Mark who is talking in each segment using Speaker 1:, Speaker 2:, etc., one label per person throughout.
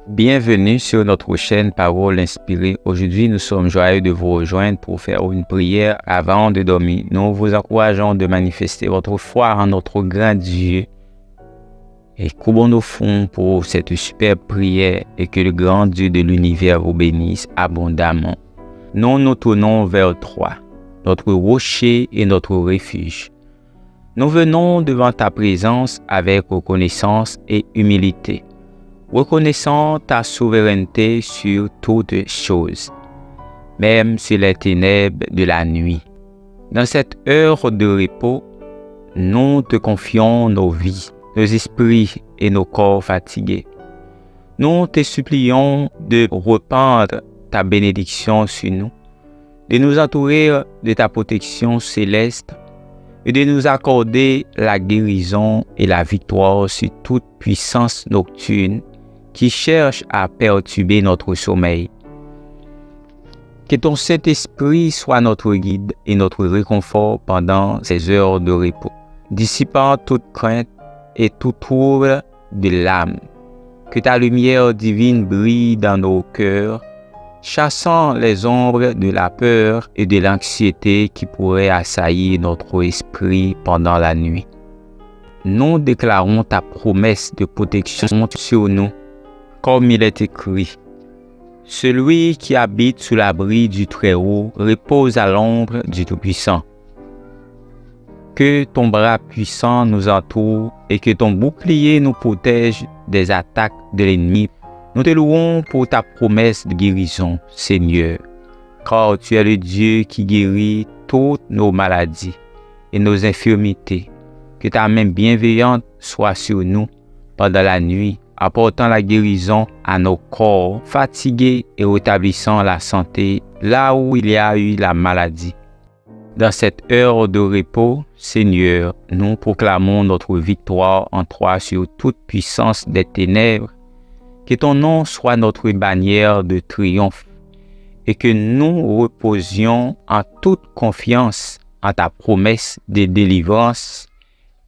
Speaker 1: Bienvenue sur notre chaîne Parole Inspirée. Aujourd'hui, nous sommes joyeux de vous rejoindre pour faire une prière avant de dormir. Nous vous encourageons de manifester votre foi en notre grand Dieu. Et courbons nos fonds pour cette superbe prière et que le grand Dieu de l'univers vous bénisse abondamment. Nous nous tournons vers toi, notre rocher et notre refuge. Nous venons devant ta présence avec reconnaissance et humilité, reconnaissant ta souveraineté sur toutes choses, même sur les ténèbres de la nuit. Dans cette heure de repos, nous te confions nos vies, nos esprits et nos corps fatigués. Nous te supplions de répandre ta bénédiction sur nous, de nous entourer de ta protection céleste et de nous accorder la guérison et la victoire sur toute puissance nocturne qui cherche à perturber notre sommeil. Que ton Saint-Esprit soit notre guide et notre réconfort pendant ces heures de repos, dissipant toute crainte et tout trouble de l'âme. Que ta lumière divine brille dans nos cœurs, chassant les ombres de la peur et de l'anxiété qui pourraient assaillir notre esprit pendant la nuit. Nous déclarons ta promesse de protection sur nous, comme il est écrit. Celui qui habite sous l'abri du Très-Haut repose à l'ombre du Tout-Puissant. Que ton bras puissant nous entoure et que ton bouclier nous protège des attaques de l'ennemi. Nous te louons pour ta promesse de guérison, Seigneur, car tu es le Dieu qui guérit toutes nos maladies et nos infirmités. Que ta main bienveillante soit sur nous pendant la nuit, apportant la guérison à nos corps fatigués et rétablissant la santé là où il y a eu la maladie. Dans cette heure de repos, Seigneur, nous proclamons notre victoire en toi sur toute puissance des ténèbres. Que ton nom soit notre bannière de triomphe et que nous reposions en toute confiance en ta promesse de délivrance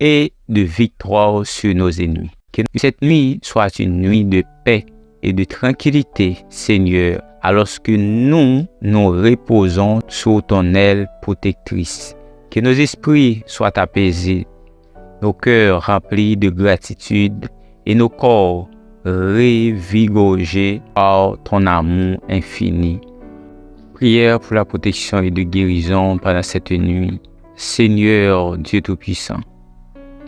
Speaker 1: et de victoire sur nos ennemis. Que cette nuit soit une nuit de paix et de tranquillité, Seigneur, alors que nous nous reposons sous ton aile protectrice. Que nos esprits soient apaisés, nos cœurs remplis de gratitude et nos corps revigorés par ton amour infini. Prière pour la protection et de guérison pendant cette nuit. Seigneur Dieu Tout-Puissant,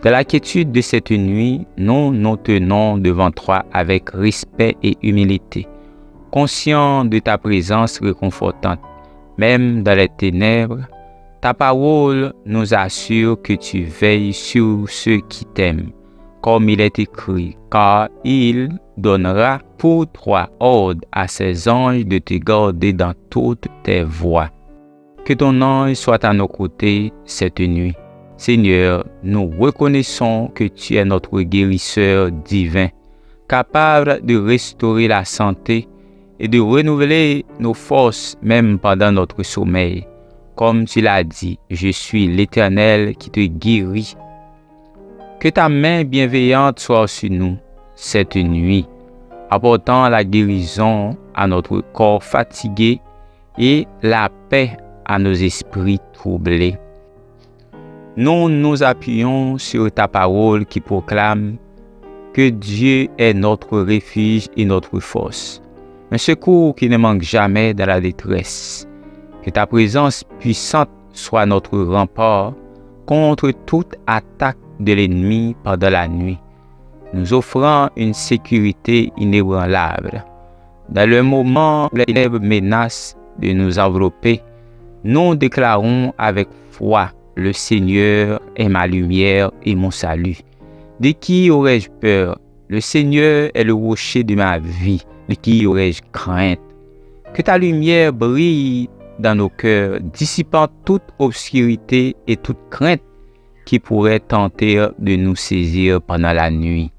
Speaker 1: dans la quiétude de cette nuit, nous nous tenons devant toi avec respect et humilité, conscients de ta présence réconfortante. Même dans les ténèbres, ta parole nous assure que tu veilles sur ceux qui t'aiment, comme il est écrit, car il donnera pour toi ordre à ses anges de te garder dans toutes tes voies. Que ton ange soit à nos côtés cette nuit. Seigneur, nous reconnaissons que tu es notre guérisseur divin, capable de restaurer la santé et de renouveler nos forces même pendant notre sommeil. Comme tu l'as dit, je suis l'Éternel qui te guérit. Que ta main bienveillante soit sur nous cette nuit, apportant la guérison à notre corps fatigué et la paix à nos esprits troublés. Nous nous appuyons sur ta parole qui proclame que Dieu est notre refuge et notre force, un secours qui ne manque jamais dans la détresse. Que ta présence puissante soit notre rempart contre toute attaque de l'ennemi pendant la nuit, nous offrant une sécurité inébranlable. Dans le moment où les ténèbres menacent de nous envelopper, nous déclarons avec foi: le Seigneur est ma lumière et mon salut. De qui aurais-je peur? Le Seigneur est le rocher de ma vie. De qui aurais-je crainte? Que ta lumière brille dans nos cœurs, dissipant toute obscurité et toute crainte qui pourrait tenter de nous saisir pendant la nuit.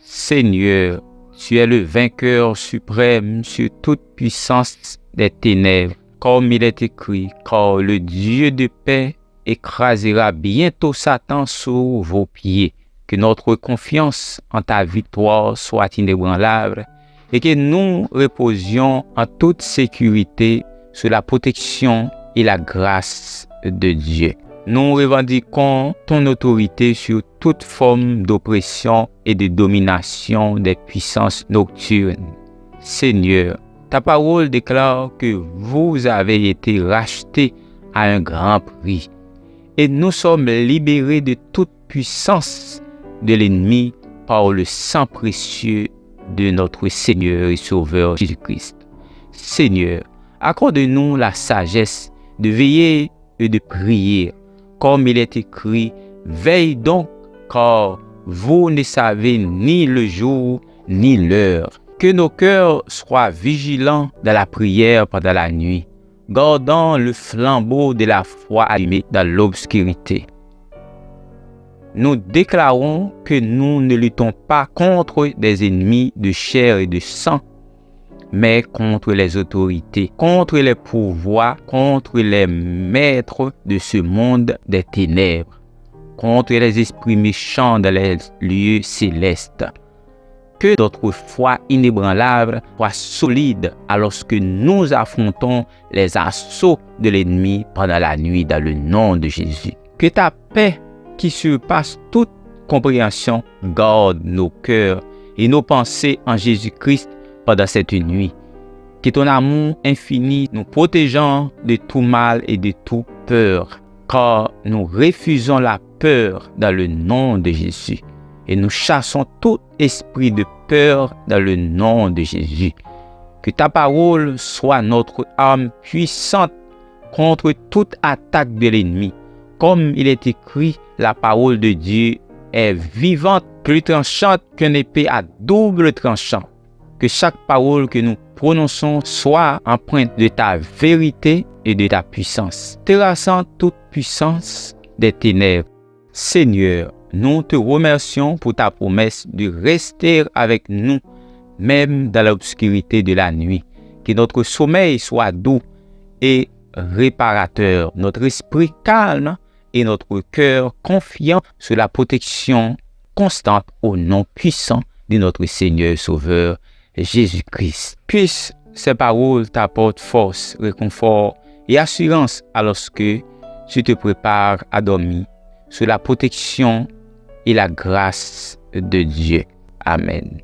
Speaker 1: Seigneur, tu es le vainqueur suprême sur toute puissance des ténèbres, comme il est écrit, car le Dieu de paix écrasera bientôt Satan sous vos pieds. Que notre confiance en ta victoire soit inébranlable et que nous reposions en toute sécurité sous la protection et la grâce de Dieu. Nous revendiquons ton autorité sur toute forme d'oppression et de domination des puissances nocturnes. Seigneur, ta parole déclare que vous avez été rachetés à un grand prix et nous sommes libérés de toute puissance de l'ennemi par le sang précieux de notre Seigneur et Sauveur Jésus-Christ. Seigneur, accorde-nous la sagesse de veiller et de prier, comme il est écrit, veille donc, car vous ne savez ni le jour ni l'heure. Que nos cœurs soient vigilants dans la prière pendant la nuit, gardant le flambeau de la foi allumé dans l'obscurité. Nous déclarons que nous ne luttons pas contre des ennemis de chair et de sang, mais contre les autorités, contre les pouvoirs, contre les maîtres de ce monde des ténèbres, contre les esprits méchants dans les lieux célestes. Que notre foi inébranlable soit solide alors que nous affrontons les assauts de l'ennemi pendant la nuit dans le nom de Jésus. Que ta paix qui surpasse toute compréhension garde nos cœurs et nos pensées en Jésus-Christ pendant cette nuit. Que ton amour infini nous protégeant de tout mal et de toute peur, car nous refusons la peur dans le nom de Jésus. Et nous chassons tout esprit de peur dans le nom de Jésus. Que ta parole soit notre arme puissante contre toute attaque de l'ennemi. Comme il est écrit, la parole de Dieu est vivante, plus tranchante qu'une épée à double tranchant. Que chaque parole que nous prononçons soit empreinte de ta vérité et de ta puissance, terrassant toute puissance des ténèbres. Seigneur, nous te remercions pour ta promesse de rester avec nous, même dans l'obscurité de la nuit. Que notre sommeil soit doux et réparateur, notre esprit calme et notre cœur confiant sur la protection constante au nom puissant de notre Seigneur Sauveur Jésus-Christ. Puisse ces paroles t'apporter force, réconfort et assurance alors que tu te prépares à dormir sous la protection et la grâce de Dieu. Amen.